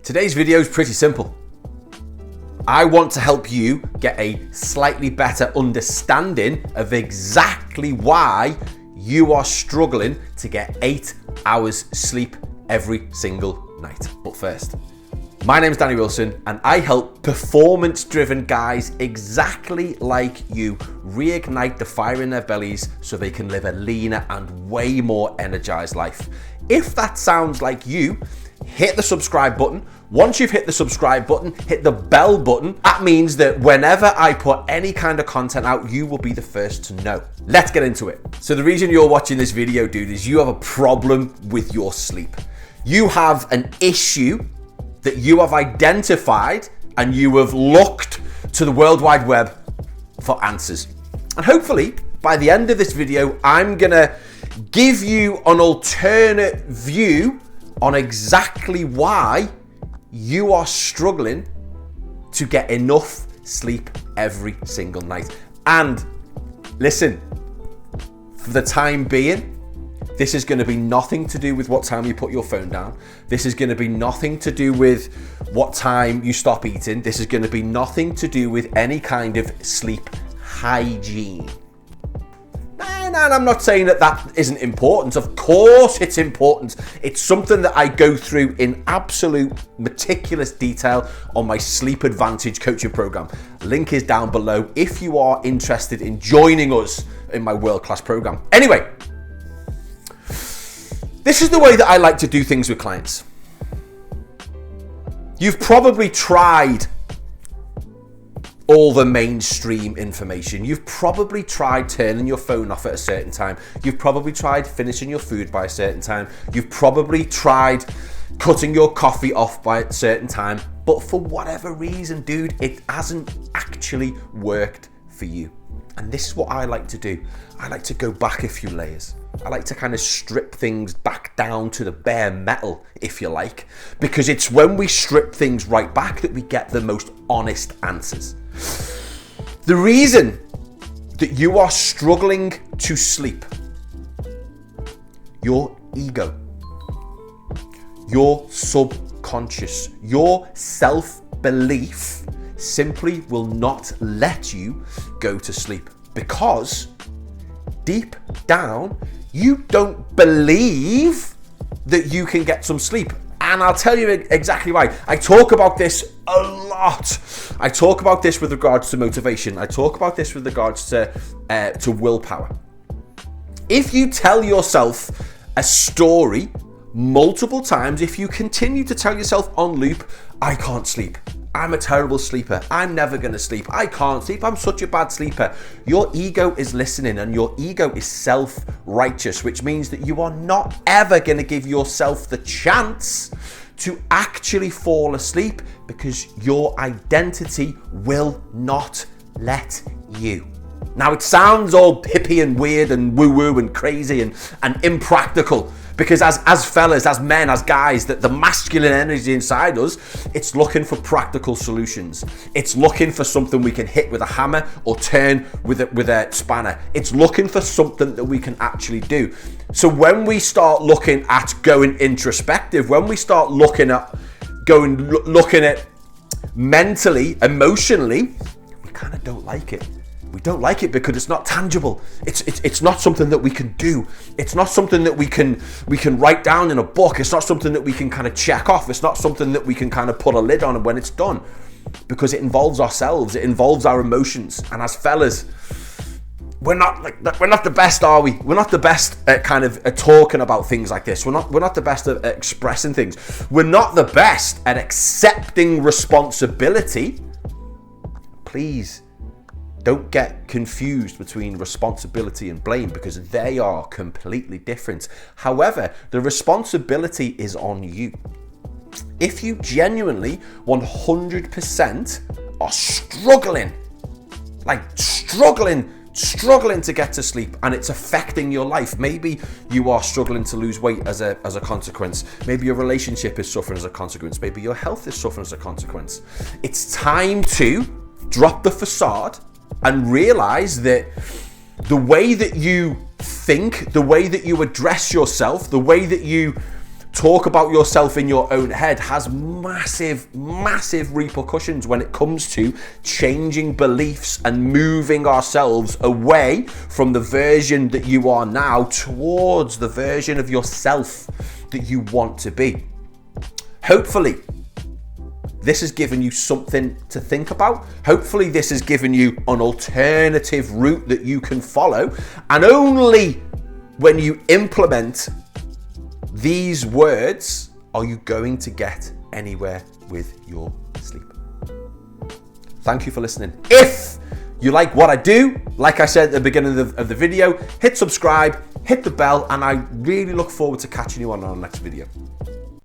Today's video is pretty simple. I want to help you get a slightly better understanding of exactly why you are struggling to get 8 hours sleep every single night. But first, my name is Danny Wilson and I help performance-driven guys exactly like you reignite the fire in their bellies so they can live a leaner and way more energized life. If that sounds like you, hit the subscribe button. Once you've hit the subscribe button, hit the bell button. That means that whenever I put any kind of content out, you will be the first to know. Let's get into it. So the reason you're watching this video, dude, is you have a problem with your sleep. You have an issue that you have identified and you have looked to the World Wide Web for answers. And hopefully by the end of this video, I'm gonna give you an alternate view on exactly why you are struggling to get enough sleep every single night. And listen, for the time being, this is going to be nothing to do with what time you put your phone down. This is going to be nothing to do with what time you stop eating. This is going to be nothing to do with any kind of sleep hygiene. And I'm not saying that that isn't important. Of course it's important. It's something that I go through in absolute meticulous detail on my Sleep Advantage coaching program. Link is down below if you are interested in joining us in my world-class program. Anyway, this is the way that I like to do things with clients. You've probably tried all the mainstream information. You've probably tried turning your phone off at a certain time. You've probably tried finishing your food by a certain time. You've probably tried cutting your coffee off by a certain time. But for whatever reason, dude, it hasn't actually worked for you. And this is what I like to do. I like to go back a few layers. I like to kind of strip things back down to the bare metal, if you like, because it's when we strip things right back that we get the most honest answers. The reason that you are struggling to sleep, your ego, your subconscious, your self-belief simply will not let you go to sleep because deep down, you don't believe that you can get some sleep. And I'll tell you exactly why. I talk about this a lot. I talk about this with regards to motivation. I talk about this with regards to willpower. If you tell yourself a story multiple times, if you continue to tell yourself on loop, I can't sleep, I'm a terrible sleeper, I'm never gonna sleep, I can't sleep, I'm such a bad sleeper. Your ego is listening and your ego is self-righteous, which means that you are not ever gonna give yourself the chance to actually fall asleep because your identity will not let you. Now it sounds all hippie and weird and woo-woo and crazy and impractical, because as fellas, as men, as guys, that the masculine energy inside us, it's looking for practical solutions. It's looking for something we can hit with a hammer or turn with a spanner. It's looking for something that we can actually do. So when we start looking at going introspective, when we start looking at mentally, emotionally, we kind of don't like it. We don't like it because it's not tangible. It's not something that we can do. It's not something that we can write down in a book. It's not something that we can kind of check off. It's not something that we can kind of put a lid on when it's done, because it involves ourselves. It involves our emotions. And as fellas, we're not the best, are we? We're not the best at kind of talking about things like this. We're not the best at expressing things. We're not the best at accepting responsibility. Please, don't get confused between responsibility and blame, because they are completely different. However, the responsibility is on you. If you genuinely 100% are struggling to get to sleep and it's affecting your life, maybe you are struggling to lose weight as a consequence, maybe your relationship is suffering as a consequence, maybe your health is suffering as a consequence, it's time to drop the facade and realize that the way that you think, the way that you address yourself, the way that you talk about yourself in your own head has massive, massive repercussions when it comes to changing beliefs and moving ourselves away from the version that you are now towards the version of yourself that you want to be. Hopefully, this has given you something to think about. Hopefully, this has given you an alternative route that you can follow. And only when you implement these words are you going to get anywhere with your sleep. Thank you for listening. If you like what I do, like I said at the beginning of the video, hit subscribe, hit the bell, and I really look forward to catching you on our next video.